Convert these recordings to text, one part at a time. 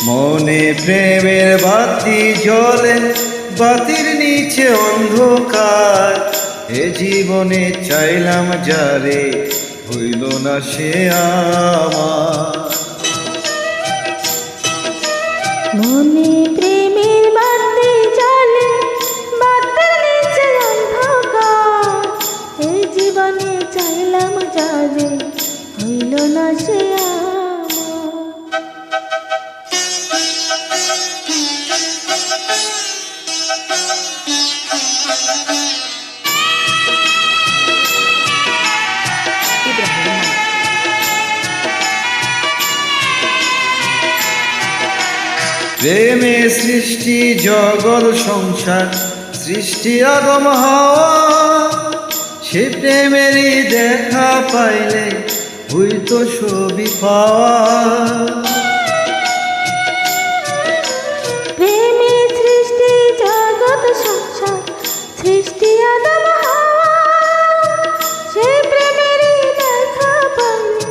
মনে প্রেমের বাতি জ্বলে, বাতির নিচে অন্ধকার। এ জীবনে চাইলাম যারে, হইল না সে আমার। মনে প্রেমের বাতি জ্বলে, বাতির নিচে অন্ধকার। এই জীবনে চাইলাম যারে, হইল না সে আমার। প্রেমে সৃষ্টি জগৎ সংসার, সৃষ্টি আদম হাওয়া। সে প্রেমেরই দেখা পাইলে হইতো সবই পাওয়া। প্রেমে সৃষ্টি জগৎ সংসার, সৃষ্টি আদম হাওয়া। সেই প্রেমেরই দেখা পাইলে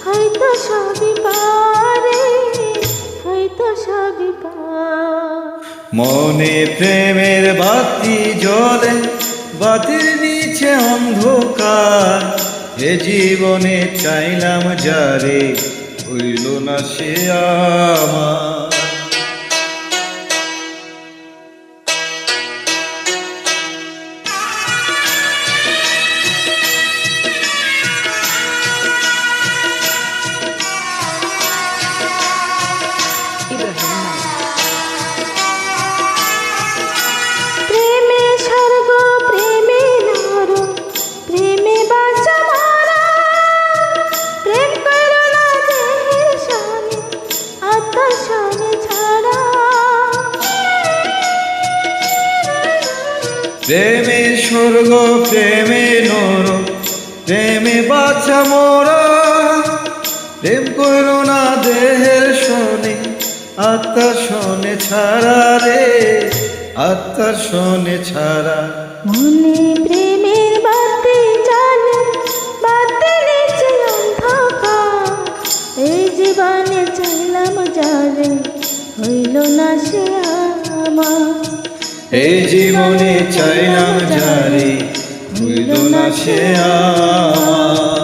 হয়তো সবই পারে, হয়তো সবই পারে। মনে প্রেমের বাতি জ্বলে, বাতির নিচে অন্ধকার। এ জীবনে চাইলাম যারে, হইল না সে আমার। প্রেমে স্বর্গ, প্রেমে নর, প্রেমে বাঁচা মরা। প্রেম করো না দেহের সনে, আত্মার সনে ছাড়া। প্রেমে স্বর্গ, প্রেমে নর, প্রেমে বাছা মোরা। প্রেম করো না দেহের শোনে, আত্মার শোনে ছাড়া রে, আত্মার শোনে ছাড়া। মনে প্রেমের বাতি জ্বলে, বাতি নিচে অন্ধকার। এই জীবনে চাইলাম যারে, হইল না সে আমার। এই জীবনে চাইলাম যারে, হইল না সে আমার।